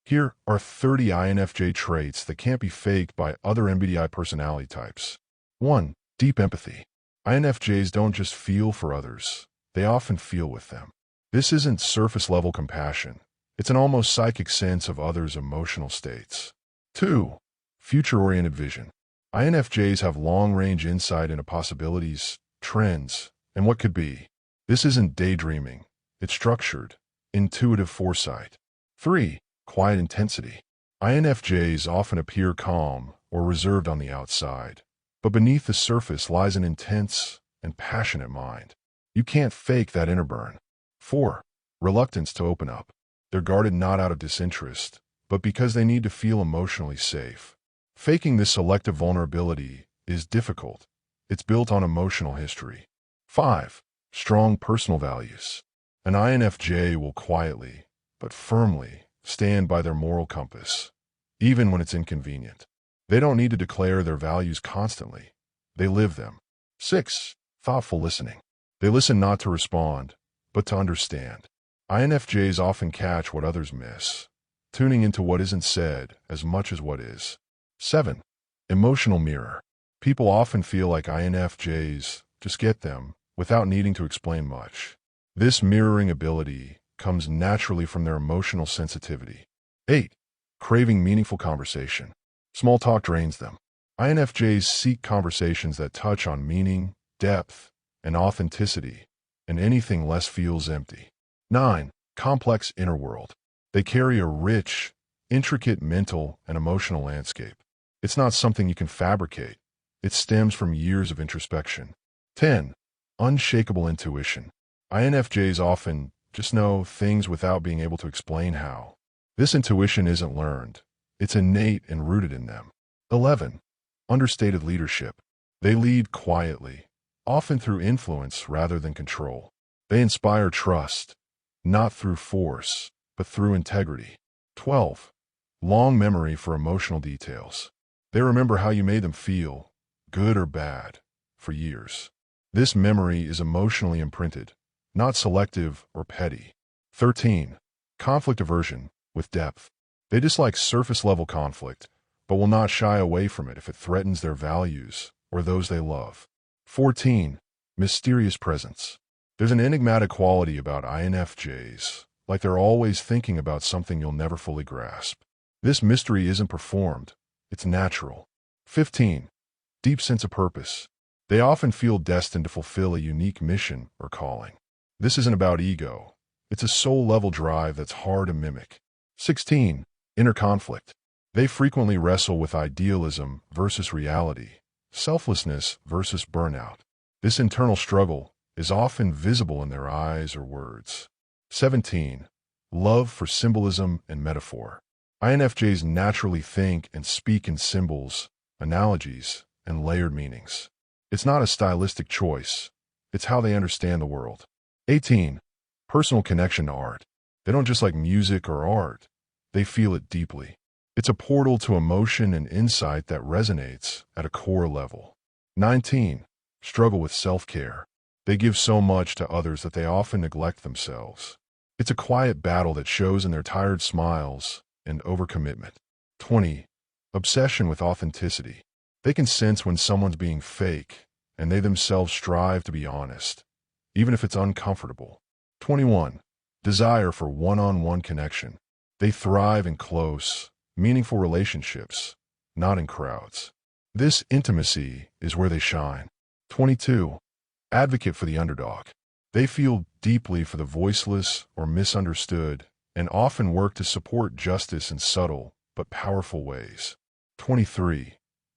Here are 30 INFJ traits that can't be faked by other MBTI personality types. 1. Deep empathy. INFJs don't just feel for others, they often feel with them. This isn't surface-level compassion. It's an almost psychic sense of others' emotional states. 2. Future-oriented vision. INFJs have long-range insight into possibilities, trends, and what could be. This isn't daydreaming. It's structured, intuitive foresight. 3. Quiet intensity. INFJs often appear calm or reserved on the outside, but beneath the surface lies an intense and passionate mind. You can't fake that inner burn. 4. Reluctance to open up. They're guarded not out of disinterest, but because they need to feel emotionally safe. Faking this selective vulnerability is difficult. It's built on emotional history. 5. Strong personal values. An INFJ will quietly, but firmly, stand by their moral compass, even when it's inconvenient. They don't need to declare their values constantly. They live them. 6. Thoughtful listening. They listen not to respond, but to understand. INFJs often catch what others miss, tuning into what isn't said as much as what is. 7. Emotional mirror. People often feel like INFJs just get them without needing to explain much. This mirroring ability comes naturally from their emotional sensitivity. 8. Craving meaningful conversation. Small talk drains them. INFJs seek conversations that touch on meaning, depth, and authenticity, and anything less feels empty. 9. Complex inner world. They carry a rich, intricate mental and emotional landscape. It's not something you can fabricate. It stems from years of introspection. 10. Unshakable intuition. INFJs often just know things without being able to explain how. This intuition isn't learned. It's innate and rooted in them. 11. Understated leadership. They lead quietly, often through influence rather than control. They inspire trust, not through force, but through integrity. 12. Long memory for emotional details. They remember how you made them feel, good or bad, for years. This memory is emotionally imprinted, not selective or petty. 13. Conflict aversion with depth. They dislike surface-level conflict, but will not shy away from it if it threatens their values or those they love. 14. Mysterious presence. There's an enigmatic quality about INFJs, like they're always thinking about something you'll never fully grasp. This mystery isn't performed, it's natural. 15. Deep sense of purpose. They often feel destined to fulfill a unique mission or calling. This isn't about ego. It's a soul-level drive that's hard to mimic. 16. Inner conflict. They frequently wrestle with idealism versus reality, selflessness versus burnout. This internal struggle is often visible in their eyes or words. 17. Love for symbolism and metaphor. INFJs naturally think and speak in symbols, analogies, and layered meanings. It's not a stylistic choice. It's how they understand the world. 18. Personal connection to art. They don't just like music or art. They feel it deeply. It's a portal to emotion and insight that resonates at a core level. 19. Struggle with self-care. They give so much to others that they often neglect themselves. It's a quiet battle that shows in their tired smiles and overcommitment. 20. Obsession with authenticity. They can sense when someone's being fake, and they themselves strive to be honest, even if it's uncomfortable. 21. Desire for one-on-one connection. They thrive in close, meaningful relationships, not in crowds. This intimacy is where they shine. 22. Advocate for the underdog. They feel deeply for the voiceless or misunderstood and often work to support justice in subtle but powerful ways. 23.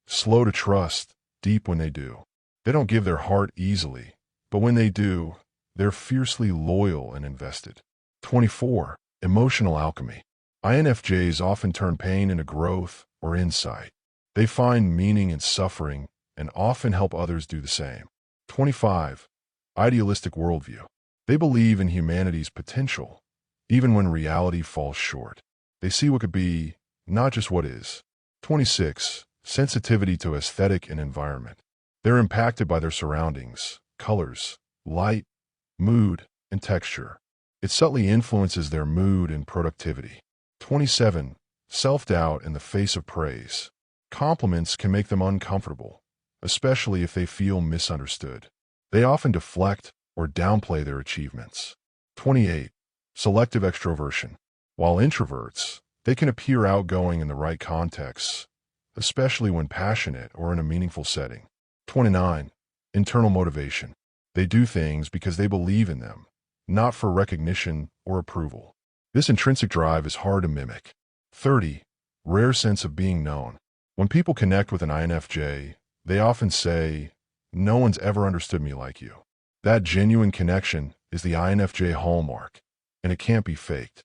Slow to trust, deep when they do. They don't give their heart easily, but when they do, they're fiercely loyal and invested. 24. Emotional alchemy. INFJs often turn pain into growth or insight. They find meaning in suffering and often help others do the same. 25. Idealistic worldview. They believe in humanity's potential, even when reality falls short. They see what could be, not just what is. 26. Sensitivity to aesthetic and environment. They're impacted by their surroundings, colors, light, mood, and texture. It subtly influences their mood and productivity. 27. Self-doubt in the face of praise. Compliments can make them uncomfortable, especially if they feel misunderstood. They often deflect or downplay their achievements. 28. Selective extroversion. While introverts, they can appear outgoing in the right contexts, especially when passionate or in a meaningful setting. 29. Internal motivation. They do things because they believe in them, not for recognition or approval. This intrinsic drive is hard to mimic. 30. Rare sense of being known. When people connect with an INFJ, they often say, "No one's ever understood me like you." That genuine connection is the INFJ hallmark, and it can't be faked.